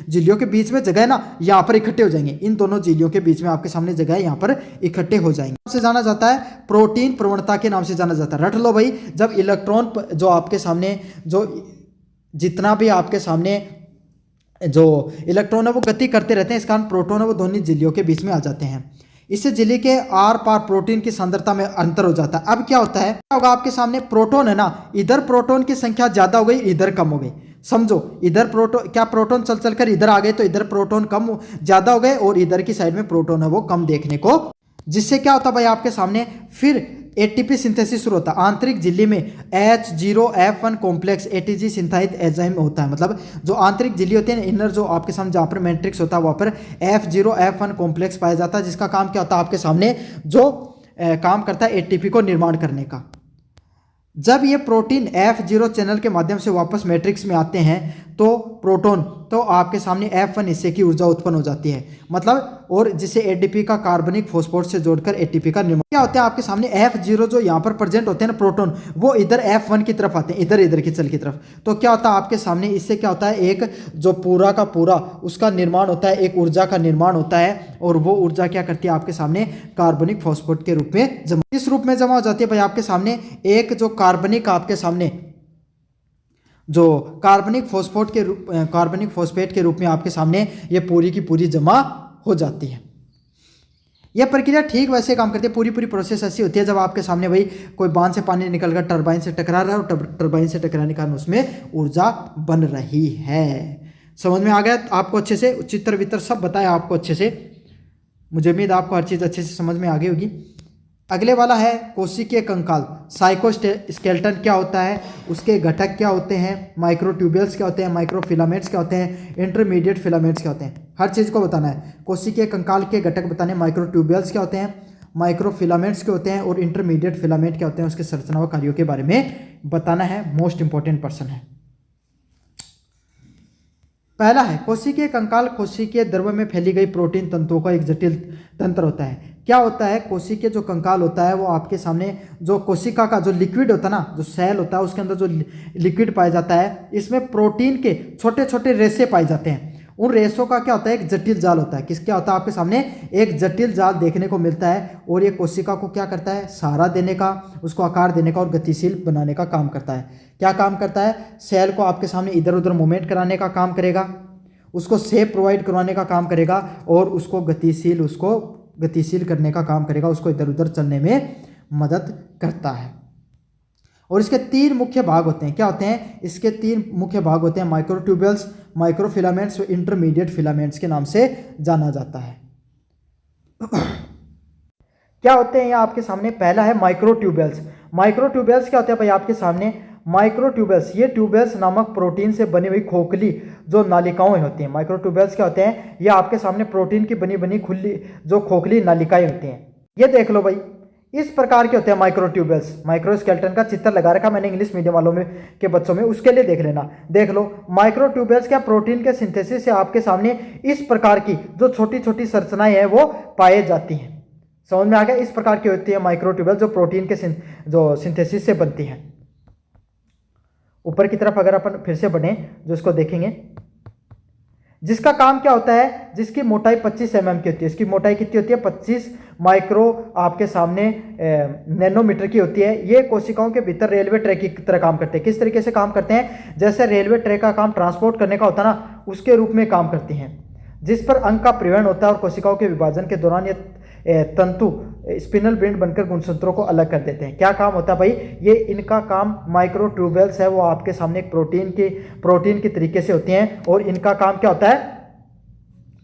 झिल्लियों के बीच में जगह है ना, यहाँ पर इकट्ठे हो जाएंगे। इन दोनों झिल्लियों के बीच में आपके सामने जगह है, यहाँ पर इकट्ठे हो जाएंगे। से जाना जाता है प्रोटीन प्रवणता के नाम से जाना जाता है। रट लो भाई, जब इलेक्ट्रॉन जो आपके सामने जो जितना भी आपके सामने जो इलेक्ट्रॉन है वो गति करते रहते हैं, इस कारण प्रोटॉन है वो दोनों झिल्लियों के बीच में आ जाते हैं। इससे झिल्ली के आर पार प्रोटीन की सांद्रता में अंतर हो जाता है। अब क्या होता है, क्या होगा आपके सामने, प्रोटॉन है ना, इधर प्रोटॉन की संख्या ज्यादा हो गई, इधर कम हो गई। समझो, इधर प्रोटॉन चल चलकर इधर आ गए तो इधर प्रोटॉन कम ज्यादा हो गए और इधर की साइड में प्रोटॉन है वो कम देखने को, जिससे क्या होता है भाई आपके सामने फिर एटीपी सिंथेसिस शुरू होता है। आंतरिक झिल्ली में H0F1 कॉम्प्लेक्स एटीजी सिंथाइज एंजाइम होता है। मतलब जो आंतरिक झिल्ली होती है, इनर जो आपके सामने जहाँ पर मैट्रिक्स होता है वहाँ पर F0F1 कॉम्प्लेक्स पाया जाता है, जिसका काम क्या होता है आपके सामने, जो काम करता है एटीपी को निर्माण करने का। जब ये प्रोटीन F0 चैनल के माध्यम से वापस मैट्रिक्स में आते हैं तो प्रोटॉन तो आपके सामने F1 हिस्से की ऊर्जा उत्पन्न हो जाती है, मतलब और जिसे ADP का कार्बनिक फॉस्फोर से जोड़कर ATP का निर्माण क्या होता है आपके सामने F0 जो यहाँ पर प्रेजेंट होते हैं ना प्रोटॉन, वो इधर F1 की तरफ आते हैं, इधर की चल की तरफ। तो क्या होता है आपके सामने, इससे क्या होता है एक जो पूरा का पूरा उसका निर्माण होता है, एक ऊर्जा का निर्माण होता है, और वो ऊर्जा क्या करती है आपके सामने कार्बनिक फॉस्फेट के रूप में जमा, इस रूप में जमा हो जाती है भाई आपके सामने। एक जो कार्बनिक आपके सामने जो कार्बनिक फॉस्फेट के रूप में आपके सामने ये पूरी की पूरी जमा हो जाती है। यह प्रक्रिया ठीक वैसे काम करती है, पूरी प्रोसेस ऐसी होती है जब आपके सामने भाई कोई बांध से पानी निकलकर टरबाइन से टकरा रहा है और टरबाइन से टकराने के कारण उसमें ऊर्जा बन रही है। समझ में आ गया आपको अच्छे से? चित्र वित्र सब बताया आपको अच्छे से, मुझे उम्मीद आपको हर चीज़ अच्छे से समझ में आ गई होगी। अगले वाला है कोशिकीय कंकाल। साइटोस्केलेटन क्या होता है, उसके घटक क्या होते हैं, माइक्रोट्यूब्यूल्स क्या होते हैं, माइक्रोफिलामेंट्स क्या होते हैं, इंटरमीडिएट फिलामेंट्स क्या होते हैं, हर चीज़ को बताना है। कोशिकीय कंकाल के घटक बताने, माइक्रोट्यूब्यूल्स क्या होते हैं, माइक्रोफिलामेंट्स क्या होते हैं और इंटरमीडिएट फिलामेंट क्या होते हैं, उसके संरचना व कार्यों के बारे में बताना है। मोस्ट इंपॉर्टेंट पर्सन है। पहला है कोशिकीय कंकाल। कोशिकीय द्रव्य में फैली गई प्रोटीन तंतुओं का एक जटिल तंत्र होता है। क्या होता है, कोशिकीय जो कंकाल होता है वो आपके सामने जो कोशिका का जो लिक्विड होता है ना, जो सेल होता है उसके अंदर जो लिक्विड पाया जाता है, इसमें प्रोटीन के छोटे छोटे रेशे पाए जाते हैं। उन रेशों का क्या होता है, एक जटिल जाल होता है। किसका होता है आपके सामने, एक जटिल जाल देखने को मिलता है, और ये कोशिका को क्या करता है, सहारा देने का, उसको आकार देने का और गतिशील बनाने का काम करता है। क्या काम करता है, सेल को आपके सामने इधर उधर मूवमेंट कराने का काम करेगा, उसको शेप प्रोवाइड करवाने का काम करेगा, और उसको गतिशील करने का काम करेगा, उसको इधर उधर चलने में मदद करता है। और इसके तीन मुख्य भाग होते हैं। क्या होते हैं, इसके तीन मुख्य भाग होते हैं, माइक्रोट्यूब्यूल्स, माइक्रोफिलामेंट्स और इंटरमीडिएट फिलामेंट्स के नाम से जाना जाता है। क्या होते हैं ये आपके सामने, पहला है माइक्रोट्यूब्यूल्स। माइक्रोट्यूब्यूल्स क्या होते हैं भाई आपके सामने, माइक्रोट्यूब्यूल्स ये ट्यूब्यूल्स नामक प्रोटीन से बनी हुई खोखली जो नालिकाएं होती हैं। माइक्रोट्यूब्यूल्स क्या होते हैं, ये आपके सामने प्रोटीन की बनी खुली जो खोखली नालिकाएं होती हैं। ये देख लो भाई, इस प्रकार के होते हैं माइक्रोट्यूब्यूल्स। माइक्रोस्केलेटन का चित्र लगा रखा मैंने इंग्लिश मीडियम वालों में के बच्चों में, उसके लिए देख लेना। देख लो माइक्रोट्यूब्यूल्स क्या प्रोटीन के सिंथेसिस से आपके सामने इस प्रकार की जो छोटी छोटी संरचनाएं हैं वो पाए जाती हैं। समझ में आ गया, इस प्रकार की होती है माइक्रोट्यूब्यूल्स जो प्रोटीन के जो सिंथेसिस से बनती हैं। ऊपर की तरफ अगर अपन फिर से बढ़ें जो इसको देखेंगे, जिसका काम क्या होता है, जिसकी मोटाई 25 mm की होती है। इसकी मोटाई कितनी होती है, 25 माइक्रो आपके सामने नैनोमीटर की होती है। ये कोशिकाओं के भीतर रेलवे ट्रैक की तरह काम करते हैं। किस तरीके से काम करते हैं, जैसे रेलवे ट्रैक का काम ट्रांसपोर्ट करने का होता है ना, उसके रूप में काम करती हैं, जिस पर अंग का परिवहन होता है, और कोशिकाओं के विभाजन के दौरान ये तंतु स्पिनल बेंड बनकर गुणसूत्रों को अलग कर देते हैं। क्या काम होता है भाई, ये इनका काम माइक्रोट्यूब्यूल्स है वो आपके सामने एक प्रोटीन की तरीके से होती हैं, और इनका काम क्या होता है,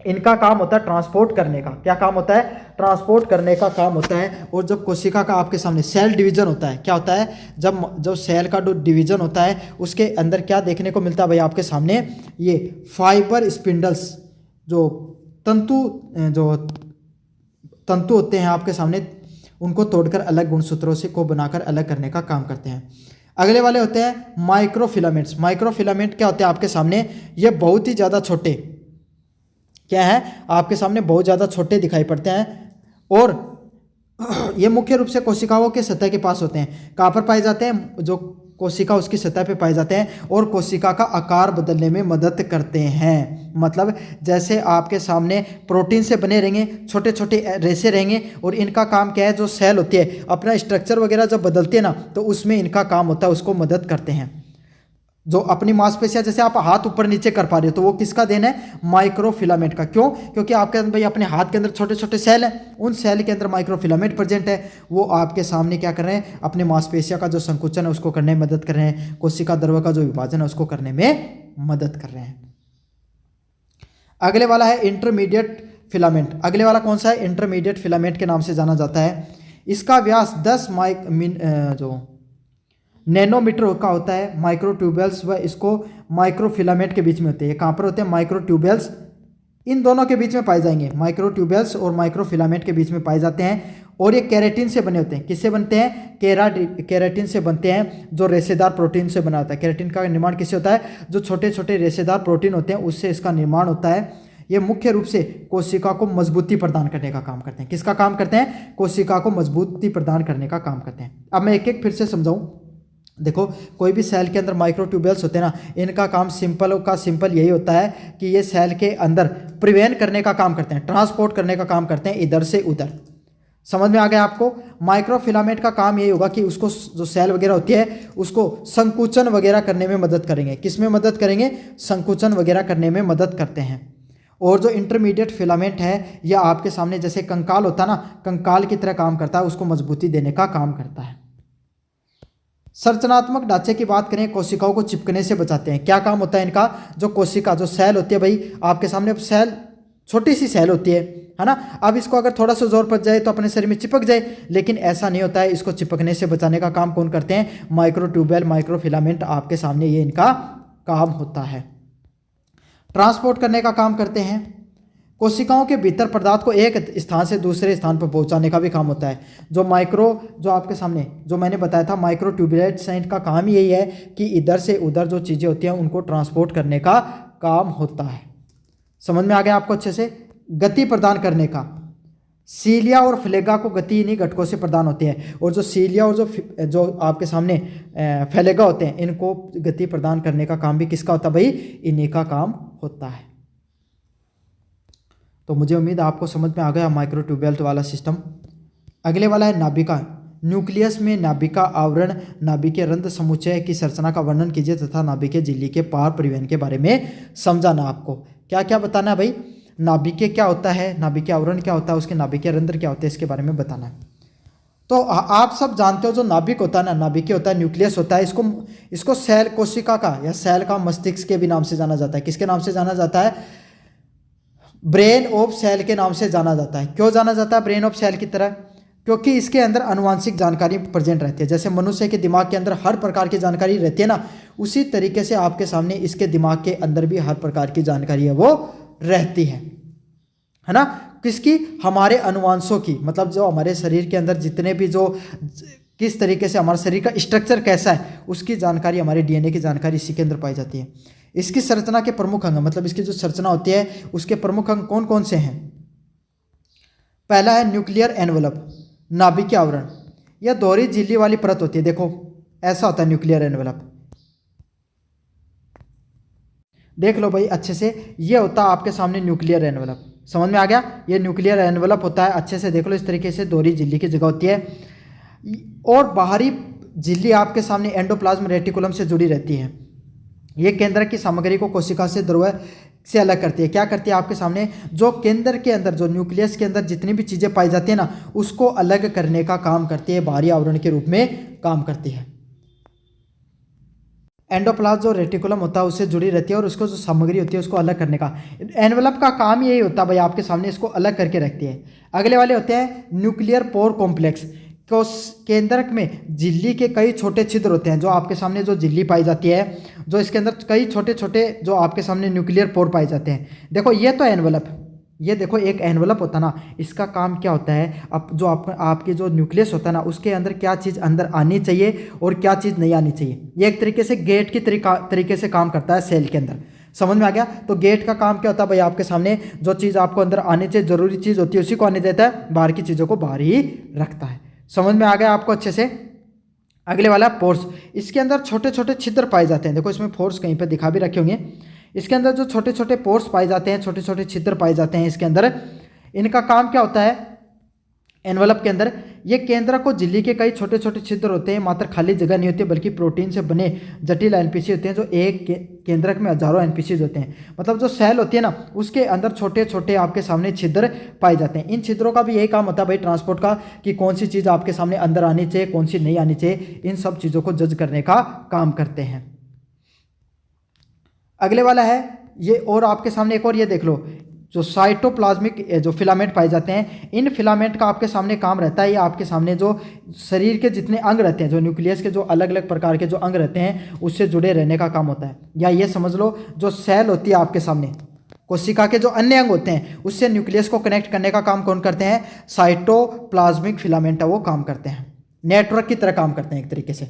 इनका काम होता है ट्रांसपोर्ट करने का। क्या काम होता है, ट्रांसपोर्ट करने का काम होता है। और जब कोशिका का आपके सामने सेल डिवीजन होता है, क्या होता है, जब सेल का जो डिवीजन होता है उसके अंदर क्या देखने को मिलता है भाई आपके सामने, ये फाइबर स्पिंडल्स जो तंतु होते हैं आपके सामने, उनको तोड़कर अलग गुणसूत्रों से को बनाकर अलग करने का काम करते हैं। अगले वाले होते हैं माइक्रोफिलामेंट्स। माइक्रोफिलामेंट क्या होते हैं आपके सामने, ये बहुत ही ज़्यादा छोटे क्या है आपके सामने, बहुत ज़्यादा छोटे दिखाई पड़ते हैं, और ये मुख्य रूप से कोशिकाओं के सतह के पास होते हैं। कहाँ पर पाए जाते हैं, जो कोशिका उसकी सतह पे पाए जाते हैं, और कोशिका का आकार बदलने में मदद करते हैं। मतलब जैसे आपके सामने प्रोटीन से बने रहेंगे, छोटे छोटे रेशे रहेंगे, और इनका काम क्या है, जो सेल होती है अपना स्ट्रक्चर वगैरह जब बदलते हैं ना, तो उसमें इनका काम होता है, उसको मदद करते हैं। जो अपनी मांसपेशियां जैसे आप हाथ ऊपर नीचे कर पा रहे हो, तो वो किसका देन है, माइक्रोफिलामेंट का। क्यों, क्योंकि आपके अंदर भाई अपने हाथ के अंदर छोटे छोटे सेल हैं, उन सेल के अंदर माइक्रोफिलामेंट प्रेजेंट है। वो आपके सामने क्या कर रहे हैं, अपने मांसपेशियां का जो संकुचन है उसको करने में मदद कर रहे हैं, कोशिका द्रव्य का जो विभाजन है उसको करने में मदद कर रहे हैं। अगले वाला है इंटरमीडिएट फिलामेंट। अगले वाला कौन सा है, इंटरमीडिएट फिलामेंट के नाम से जाना जाता है। इसका व्यास 10 जो नैनोमीटर का होता है। माइक्रोट्यूब्यूल्स व इसको माइक्रोफिलामेंट के बीच में होते हैं। कहाँ पर होते हैं, माइक्रोट्यूब्यूल्स इन दोनों के बीच में पाए जाएंगे। माइक्रोट्यूब्यूल्स और माइक्रोफिलामेंट के बीच में पाए जाते हैं, और ये केराटिन से बने होते हैं। किससे बनते हैं? केराटिन से बनते हैं, जो रेशेदार प्रोटीन से बना होता है। केराटिन का निर्माण किससे होता है? जो छोटे छोटे रेशेदार प्रोटीन होते हैं उससे इसका निर्माण होता है। ये मुख्य रूप से कोशिका को मजबूती प्रदान करने का काम करते हैं। किसका काम करते हैं? कोशिका को मजबूती प्रदान करने का काम करते हैं। अब मैं एक एक फिर से समझाऊं। देखो, कोई भी सेल के अंदर माइक्रोट्यूब्यूल्स होते हैं ना, इनका काम सिंपल यही होता है कि ये सेल के अंदर प्रिवेंट करने का काम करते हैं, ट्रांसपोर्ट करने का काम करते हैं इधर से उधर। समझ में आ गया आपको? माइक्रोफिलामेंट का काम यही होगा कि उसको, जो सेल वगैरह होती है उसको संकुचन वगैरह करने में मदद करेंगे। किस में मदद करेंगे? संकुचन वगैरह करने में मदद करते हैं। और जो इंटरमीडिएट फिलामेंट है, यह आपके सामने जैसे कंकाल होता है ना, कंकाल की तरह काम करता है, उसको मजबूती देने का काम करता है। संरचनात्मक ढांचे की बात करें, कोशिकाओं को चिपकने से बचाते हैं। क्या काम होता है इनका? जो कोशिका, जो सेल होती है भाई, आपके सामने सेल, छोटी सी सेल होती है ना। अब इसको अगर थोड़ा सा जोर पड़ जाए तो अपने शरीर में चिपक जाए, लेकिन ऐसा नहीं होता है। इसको चिपकने से बचाने का काम कौन करते हैं? माइक्रोट्यूब्यूल, माइक्रोफिलामेंट आपके सामने, ये इनका काम होता है। ट्रांसपोर्ट करने का काम करते हैं। कोशिकाओं के भीतर पदार्थ को एक स्थान से दूसरे स्थान पर पहुंचाने का भी काम होता है। जो आपके सामने जो मैंने बताया था, माइक्रोट्यूब्यूलेट्स, का काम यही है कि इधर से उधर जो चीज़ें होती हैं उनको ट्रांसपोर्ट करने का काम होता है। समझ में आ गया आपको अच्छे से? गति प्रदान करने का। सीलिया और फ्लेगा को गति इन्हीं घटकों से प्रदान होती है, और जो सीलिया और जो आपके सामने फ्लेगा होते हैं, इनको गति प्रदान करने का काम भी किसका होता है भाई? इन्हीं का काम होता है। तो मुझे उम्मीद है आपको समझ में आ गया माइक्रोट्यूब्यूल वाला सिस्टम। अगले वाला है नाभिका। न्यूक्लियस में नाभिका आवरण, नाभिकीय रंध्र समुच्चय की संरचना का वर्णन कीजिए तथा नाभिकीय झिल्ली के पार परिवहन के बारे में समझाना। आपको क्या क्या बताना है भाई? नाभिकीय क्या होता है, नाभिकीय आवरण क्या होता है, उसके नाभिकीय रंध्र क्या होते हैं, इसके बारे में बताना है। तो आप सब जानते हो, जो नाभिक होता है ना, नाभिकीय होता है, न्यूक्लियस होता है, इसको सेल कोशिका का या सेल का मस्तिष्क के भी नाम से जाना जाता है। किसके नाम से जाना जाता है? ब्रेन ऑफ सेल के नाम से जाना जाता है। क्यों जाना जाता है ब्रेन ऑफ सेल की तरह? क्योंकि इसके अंदर आनुवांशिक जानकारी प्रेजेंट रहती है। जैसे मनुष्य के दिमाग के अंदर हर प्रकार की जानकारी रहती है ना, उसी तरीके से आपके सामने इसके दिमाग के अंदर भी हर प्रकार की जानकारी है वो रहती है ना। किसकी? हमारे अनुवांशों की, मतलब जो हमारे शरीर के अंदर जितने भी, जो किस तरीके से हमारे शरीर का स्ट्रक्चर कैसा है, उसकी जानकारी, हमारे डीएनए की जानकारी इसी के अंदर पाई जाती है। इसकी संरचना के प्रमुख अंग, मतलब इसकी जो संरचना होती है उसके प्रमुख अंग कौन कौन से हैं? पहला है न्यूक्लियर एनवलप, नाभिकीय आवरण। यह दोहरी झिल्ली वाली परत होती है। देखो ऐसा होता है न्यूक्लियर एनवलप। देख लो भाई अच्छे से, ये होता है आपके सामने न्यूक्लियर एनवलप। समझ में आ गया? ये न्यूक्लियर एनवलप होता है। अच्छे से देख लो, इस तरीके से दोहरी झिल्ली की जगह होती है, और बाहरी झिल्ली आपके सामने एंडोप्लाज्म रेटिकुलम से जुड़ी रहती है। ये केंद्र की सामग्री को कोशिका से ध्रुव से अलग करती है। क्या करती है? आपके सामने जो केंद्र के अंदर, जो न्यूक्लियस के अंदर जितनी भी चीज़ें पाई जाती है ना, उसको अलग करने का काम करती है, बाहरी आवरण के रूप में काम करती है। एंडोप्लाज्म जो रेटिकुलम होता है उससे जुड़ी रहती है, और उसको जो सामग्री होती है उसको अलग करने का, एनवलप का काम यही होता है भाई, आपके सामने इसको अलग करके रखती है। अगले वाले होते हैं न्यूक्लियर पोर कॉम्प्लेक्स। केंद्रक में झिल्ली के कई छोटे छिद्र होते हैं। जो आपके सामने जो झिल्ली पाई जाती है, जो इसके अंदर कई छोटे छोटे जो आपके सामने न्यूक्लियर पोर पाए जाते हैं। देखो ये तो एनवलप, ये देखो एक एनवलप होता है ना, इसका काम क्या होता है? अब जो आपके जो न्यूक्लियस होता है ना, उसके अंदर क्या चीज़ अंदर आनी चाहिए और क्या चीज़ नहीं आनी चाहिए, ये एक तरीके से गेट की तरीके से काम करता है सेल के अंदर। समझ में आ गया? तो गेट का काम क्या होता है भाई? आपके सामने जो चीज़ आपको अंदर आनी चाहिए, जरूरी चीज़ होती है, उसी को आने देता है, बाहर की चीज़ों को बाहर ही रखता है। समझ में आ गया आपको अच्छे से? अगले वाला पोर्स। इसके अंदर छोटे छोटे छिद्र पाए जाते हैं। देखो इसमें पोर्स कहीं पे दिखा भी रखे होंगे। इसके अंदर जो छोटे छोटे पोर्स पाए जाते हैं, छोटे छोटे छिद्र पाए जाते हैं इसके अंदर, इनका काम क्या होता है? एनवलप के अंदर ये केंद्र को झिल्ली के कई छोटे छोटे छिद्र होते हैं। मात्र खाली जगह नहीं होती, बल्कि प्रोटीन से बने जटिल एनपीसी होते हैं, जो एक केंद्रक में हजारों एनपीसीज होते हैं। मतलब जो सेल होती है ना, उसके अंदर छोटे छोटे आपके सामने छिद्र पाए जाते हैं। इन छिद्रों का भी यही काम होता है भाई ट्रांसपोर्ट का, कि कौन सी चीज़ आपके सामने अंदर आनी चाहिए, कौन सी नहीं आनी चाहिए, इन सब चीज़ों को जज करने का काम करते हैं। अगले वाला है ये, और आपके सामने एक और ये देख लो, जो साइटोप्लाज्मिक जो फिलामेंट पाए जाते हैं, इन फिलामेंट का आपके सामने काम रहता है, ये आपके सामने जो शरीर के जितने अंग रहते हैं, जो न्यूक्लियस के जो अलग अलग प्रकार के जो अंग रहते हैं, उससे जुड़े रहने का काम होता है। या ये समझ लो, जो सेल होती है आपके सामने, कोशिका के जो अन्य अंग होते हैं उससे न्यूक्लियस को कनेक्ट करने का काम कौन करते हैं? साइटोप्लाज्मिक फिलामेंट वो काम करते हैं, नेटवर्क की तरह काम करते हैं एक तरीके से।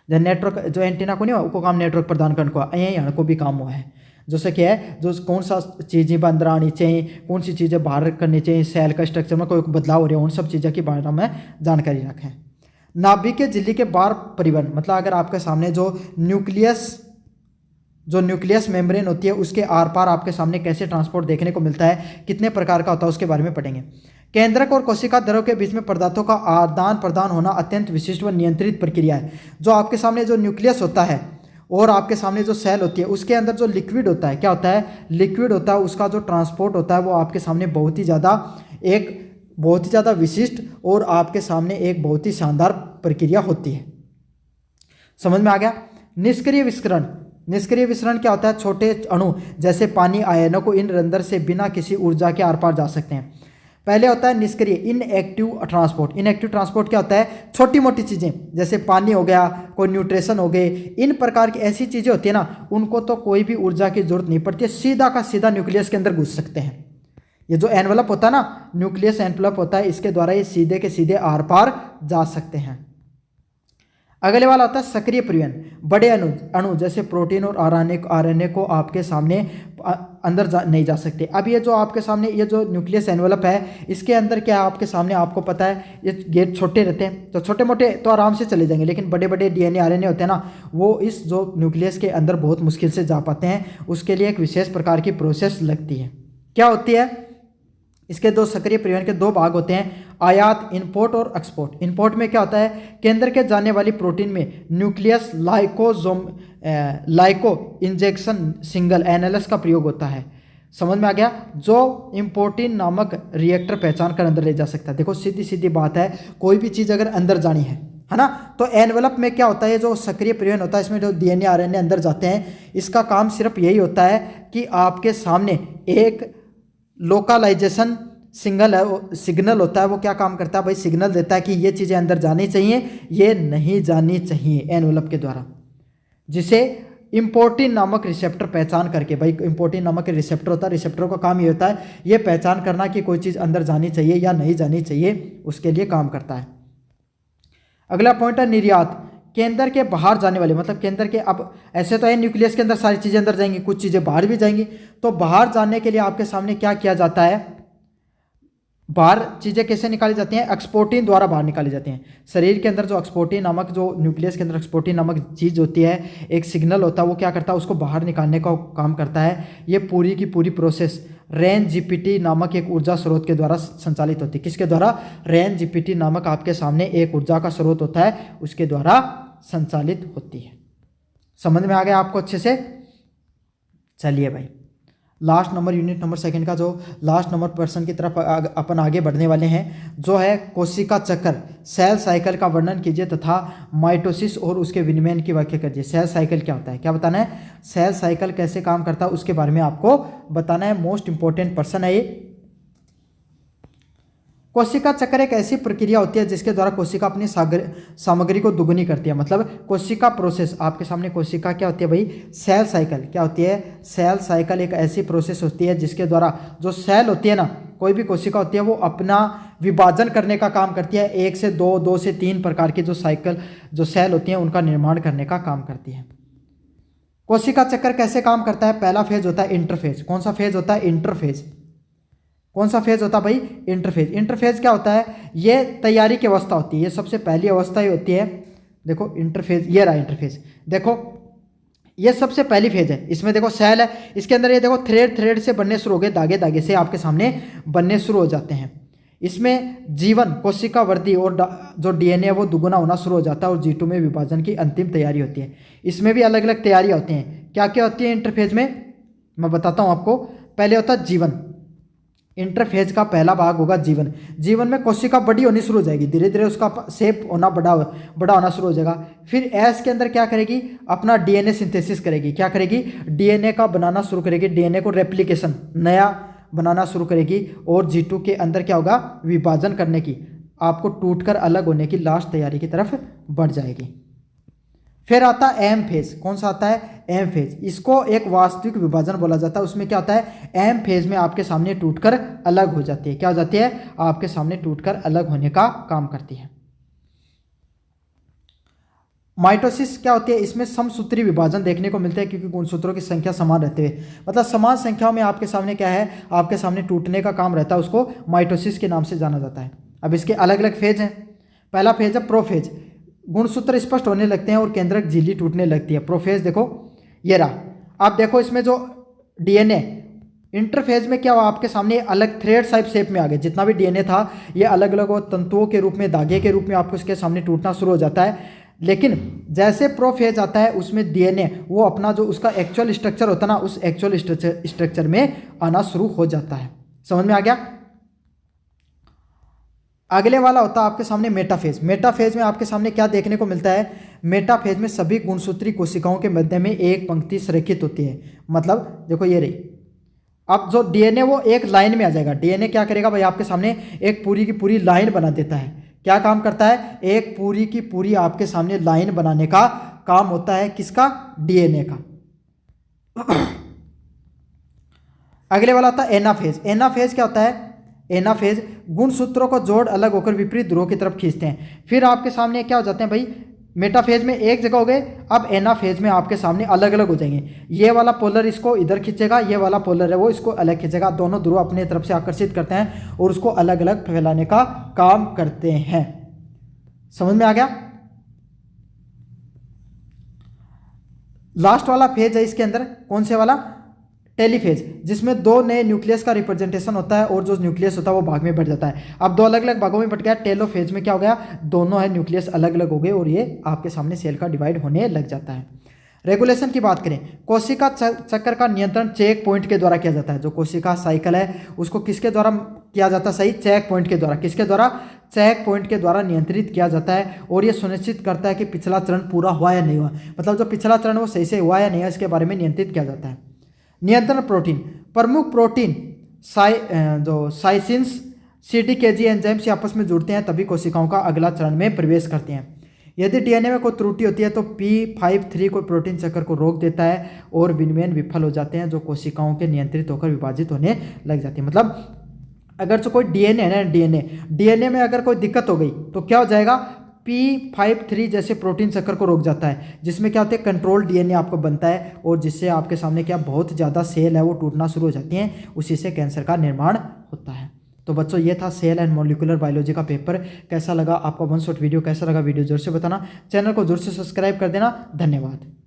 जब नेटवर्क जो एंटीना को नहीं हुआ उसको काम नेटवर्क प्रदान करने को, यहीं को भी काम हुआ है। जैसे क्या है, जो कौन सा चीज़ें अंदर आनी चाहिए, कौन सी चीज़ें बाहर करनी चाहिए, सेल का स्ट्रक्चर में कोई बदलाव हो रहा है, उन सब चीज़ों के बारे में जानकारी रखें। नाभिक के झिल्ली के बाहर परिवहन, मतलब अगर आपके सामने जो न्यूक्लियस मेम्ब्रेन होती है उसके आर पार आपके सामने कैसे ट्रांसपोर्ट देखने को मिलता है, कितने प्रकार का होता है, उसके बारे में पढ़ेंगे। केंद्रक और कोशिका द्रव के बीच में पदार्थों का आदान प्रदान होना अत्यंत विशिष्ट व नियंत्रित प्रक्रिया है। जो आपके सामने जो न्यूक्लियस होता है और आपके सामने जो सेल होती है उसके अंदर जो लिक्विड होता है, क्या होता है? लिक्विड होता है, उसका जो ट्रांसपोर्ट होता है वो आपके सामने बहुत ही ज़्यादा विशिष्ट और आपके सामने एक बहुत ही शानदार प्रक्रिया होती है। समझ में आ गया? निष्क्रिय विसरण, निष्क्रिय विसरण क्या होता है? छोटे अणु जैसे पानी आयनों को इन रंध्र से बिना किसी ऊर्जा के आर पार जा सकते हैं। पहले होता है निष्क्रिय, इनएक्टिव ट्रांसपोर्ट। इनएक्टिव ट्रांसपोर्ट क्या होता है? छोटी मोटी चीज़ें जैसे पानी हो गया, कोई न्यूट्रिशन हो गए, इन प्रकार की ऐसी चीज़ें होती है ना, उनको तो कोई भी ऊर्जा की जरूरत नहीं पड़ती है, सीधा का सीधा न्यूक्लियस के अंदर घुस सकते हैं। ये जो एनवलप होता है ना, न्यूक्लियस एनवलप होता है, इसके द्वारा ये सीधे के सीधे आर पार जा सकते हैं। अगले वाला होता है सक्रिय परिवहन। बड़े अणु जैसे प्रोटीन और आरएनए को आपके सामने अंदर नहीं जा सकते। अब ये जो आपके सामने ये जो न्यूक्लियस एनवलप है, इसके अंदर क्या है आपके सामने, आपको पता है ये गेट छोटे रहते हैं, तो छोटे मोटे तो आराम से चले जाएंगे, लेकिन बड़े बड़े डीएनए आरएनए होते हैं ना, वो इस जो न्यूक्लियस के अंदर बहुत मुश्किल से जा पाते हैं। उसके लिए एक विशेष प्रकार की प्रोसेस लगती है। क्या होती है? इसके दो सक्रिय परिवहन के दो भाग होते हैं, आयात इनपोर्ट और एक्सपोर्ट। इनपोर्ट में क्या होता है? केंद्र के जाने वाली प्रोटीन में न्यूक्लियस लाइको इंजेक्शन सिंगल एनएलएस का प्रयोग होता है। समझ में आ गया? जो इम्पोर्टिन नामक रिएक्टर पहचान कर अंदर ले जा सकता है। देखो सीधी सीधी बात है, कोई भी चीज़ अगर अंदर जानी है ना, तो एनवेलप में क्या होता है? जो सक्रिय परिवहन होता है इसमें जो डीएनए आरएनए अंदर जाते हैं, इसका काम सिर्फ यही होता है कि आपके सामने एक लोकलाइजेशन सिग्नल होता है। वो क्या काम करता है भाई? सिग्नल देता है कि ये चीज़ें अंदर जानी चाहिए, ये नहीं जानी चाहिए एनवलप के द्वारा, जिसे इम्पोर्टिन नामक रिसेप्टर पहचान करके, भाई इम्पोर्टिन नामक रिसेप्टर होता है, रिसेप्टरों का काम ये होता है ये पहचान करना कि कोई चीज़ अंदर जानी चाहिए या नहीं जानी चाहिए, उसके लिए काम करता है। अगला पॉइंट है निर्यात। केंद्र के बाहर जाने वाले, मतलब केंद्र के, अब ऐसे तो है न्यूक्लियस के अंदर सारी चीज़ें अंदर जाएंगी, कुछ चीज़ें बाहर भी जाएंगी, तो बाहर जाने के लिए आपके सामने क्या किया जाता है? बाहर चीज़ें कैसे निकाली जाती हैं? एक्सपोर्टिन द्वारा बाहर निकाली जाती हैं। शरीर के अंदर जो एक्सपोर्टिन नामक, जो न्यूक्लियस के अंदर एक्सपोर्टिन नामक चीज़ होती है, एक सिग्नल होता है, वो क्या करता है? उसको बाहर निकालने का काम करता है। ये पूरी की पूरी प्रोसेस रेन जीपीटी नामक एक ऊर्जा स्रोत के द्वारा संचालित होती है। किसके द्वारा? रेन जीपीटी नामक आपके सामने एक ऊर्जा का स्रोत होता है, उसके द्वारा संचालित होती है। समझ में आ गया आपको अच्छे से? चलिए भाई, last number unit number second का जो लास्ट नंबर पर्सन की तरफ अपन आगे बढ़ने वाले हैं, जो है कोशिका चक्र, सेल साइकिल का वर्णन कीजिए तथा माइटोसिस और उसके विनिमय की व्याख्या कीजिए। सेल साइकिल क्या होता है, क्या बताना है? सेल साइकिल कैसे काम करता है उसके बारे में आपको बताना है। मोस्ट इंपॉर्टेंट पर्सन है ये। कोशिका चक्र एक ऐसी प्रक्रिया होती है जिसके द्वारा कोशिका अपनी सामग्री को दुगुनी करती है। मतलब कोशिका प्रोसेस, आपके सामने कोशिका क्या होती है भाई? Cell cycle. क्या होती है? सेल साइकिल एक ऐसी प्रोसेस होती है जिसके द्वारा जो सेल होती है ना, कोई भी कोशिका होती है, वो अपना विभाजन करने का काम करती है। 1 से 2, 2 से 3 प्रकार की जो सेल होती हैं उनका निर्माण करने का काम करती है। कोशिका चक्र कैसे काम करता है? पहला फेज होता है इंटरफेज। कौन सा फेज होता है? इंटरफेज। कौन सा फेज होता है भाई? इंटरफेज। इंटरफेज क्या होता है? ये तैयारी की अवस्था होती है, ये सबसे पहली अवस्था ही होती है। देखो इंटरफेज, ये रहा इंटरफेज। देखो ये सबसे पहली फेज है। इसमें देखो सेल है, इसके अंदर ये देखो थ्रेड से बनने शुरू हो गए, धागे धागे से आपके सामने बनने शुरू हो जाते हैं। इसमें जीवन, कोशिका वृद्धि और जो डीएनए है वो दुगुना होना शुरू हो जाता है और G2 में विभाजन की अंतिम तैयारी होती है। इसमें भी अलग अलग तैयारियाँ होती हैं। क्या क्या होती है इंटरफेज में, मैं बताता हूँ आपको। पहले होता है जीवन। इंटरफेज का पहला भाग होगा जीवन। जीवन में कोशिका बड़ी होनी शुरू हो जाएगी, धीरे धीरे उसका शेप होना बड़ा होना शुरू हो जाएगा। फिर एस के अंदर क्या करेगी? अपना डीएनए सिंथेसिस करेगी। क्या करेगी? डीएनए का बनाना शुरू करेगी, डीएनए को रेप्लिकेशन नया बनाना शुरू करेगी। और G2 के अंदर क्या होगा? विभाजन करने की, आपको टूटकर अलग होने की लास्ट तैयारी की तरफ बढ़ जाएगी। फिर आता है एम फेज। कौन सा आता है? M phase. इसको एक वास्तविक विभाजन बोला जाता है। उसमें क्या होता है? एम फेज में आपके सामने टूटकर अलग हो जाती है। क्या हो जाती है? आपके सामने टूटकर अलग होने का काम करती है। माइटोसिस क्या होती है? इसमें समसूत्री विभाजन देखने को मिलता है क्योंकि गुणसूत्रों की संख्या समान रहते हुए, मतलब समान संख्याओं में आपके सामने क्या है? आपके सामने टूटने का काम रहता है। उसको माइटोसिस के नाम से जाना जाता है। अब इसके अलग अलग फेज हैं। पहला फेज है प्रोफेज। गुणसूत्र स्पष्ट होने लगते हैं और केंद्रक झिल्ली टूटने लगती है। प्रोफेज देखो ये रहा। आप देखो इसमें जो डीएनए इंटरफेज में क्या हुआ? आपके सामने अलग थ्रेड टाइप शेप में आ गए। जितना भी डीएनए था ये अलग अलग तंतुओं के रूप में, धागे के रूप में आपको इसके सामने टूटना शुरू हो जाता है। लेकिन जैसे प्रोफेज आता है उसमें डीएनए वो अपना जो उसका एक्चुअल स्ट्रक्चर होता है ना, उस एक्चुअल स्ट्रक्चर में आना शुरू हो जाता है। समझ में आ गया? अगले वाला होता है आपके सामने मेटाफेज। मेटाफेज में आपके सामने क्या देखने को मिलता है? मेटाफेज में सभी गुणसूत्री कोशिकाओं के मध्य में एक पंक्ति संरेखित होती है। मतलब देखो ये रही। अब जो डीएनए वो एक लाइन में आ जाएगा। डीएनए क्या करेगा भाई? आपके सामने एक पूरी की पूरी लाइन बना देता है। क्या काम करता है? एक पूरी की पूरी आपके सामने लाइन बनाने का काम होता है। किसका? डीएनए का। अगले वाला आता है एनाफेज। एनाफेज क्या होता है? एनाफेज गुणसूत्रों को जोड़ अलग होकर विपरीत ध्रुवों की तरफ खींचते हैं। फिर आपके सामने क्या हो जाते हैं भाई? मेटाफेज में एक जगह हो गए, अब एनाफेज में आपके सामने अलग अलग हो जाएंगे। ये वाला पोलर इसको इधर खींचेगा, ये वाला पोलर है वो इसको अलग खींचेगा। दोनों ध्रुव अपने तरफ से आकर्षित करते हैं और उसको अलग अलग फैलाने का काम करते हैं। समझ में आ गया? लास्ट वाला फेज है इसके अंदर। कौन से वाला? टेलीफेज, जिसमें दो नए न्यूक्लियस का रिप्रेजेंटेशन होता है और जो न्यूक्लियस होता है वो भाग में बढ़ जाता है। अब दो अलग अलग भागों में बट गया। टेलोफेज में क्या हो गया? दोनों है न्यूक्लियस अलग अलग हो गए और ये आपके सामने सेल का डिवाइड होने लग जाता है। रेगुलेशन की बात करें, कोशिका चक्र का नियंत्रण चेक पॉइंट के द्वारा किया जाता है। जो कोशिका साइकिल है उसको किसके द्वारा किया जाता है? सही, चेक पॉइंट के द्वारा। किसके द्वारा? चेक पॉइंट के द्वारा नियंत्रित किया जाता है और ये सुनिश्चित करता है कि पिछला चरण पूरा हुआ या नहीं हुआ, मतलब जो पिछला चरण वो सही से हुआ या नहीं हुआ इसके बारे में नियंत्रित किया जाता है। नियंत्रण प्रोटीन, प्रमुख प्रोटीन जो साइसिन्स सीडीकेजी एंजाइम से आपस में जुड़ते हैं तभी कोशिकाओं का अगला चरण में प्रवेश करते हैं। यदि डीएनए में कोई त्रुटि होती है तो P53 को प्रोटीन चक्र को रोक देता है और विनिमयन विफल हो जाते हैं जो कोशिकाओं के नियंत्रित होकर विभाजित होने लग जाती है। मतलब अगर जो कोई डीएनए है ना, डीएनए में अगर कोई दिक्कत हो गई तो क्या हो जाएगा? P53 जैसे प्रोटीन चक्र को रोक जाता है, जिसमें क्या होता है? कंट्रोल डीएनए आपको बनता है और जिससे आपके सामने क्या बहुत ज़्यादा सेल है वो टूटना शुरू हो जाती हैं। उसी से कैंसर का निर्माण होता है। तो बच्चों ये था सेल एंड मॉलिक्यूलर बायोलॉजी का पेपर। कैसा लगा आपका वन शॉट वीडियो? कैसा लगा वीडियो जरूर से बताना। चैनल को जरूर से सब्सक्राइब कर देना। धन्यवाद।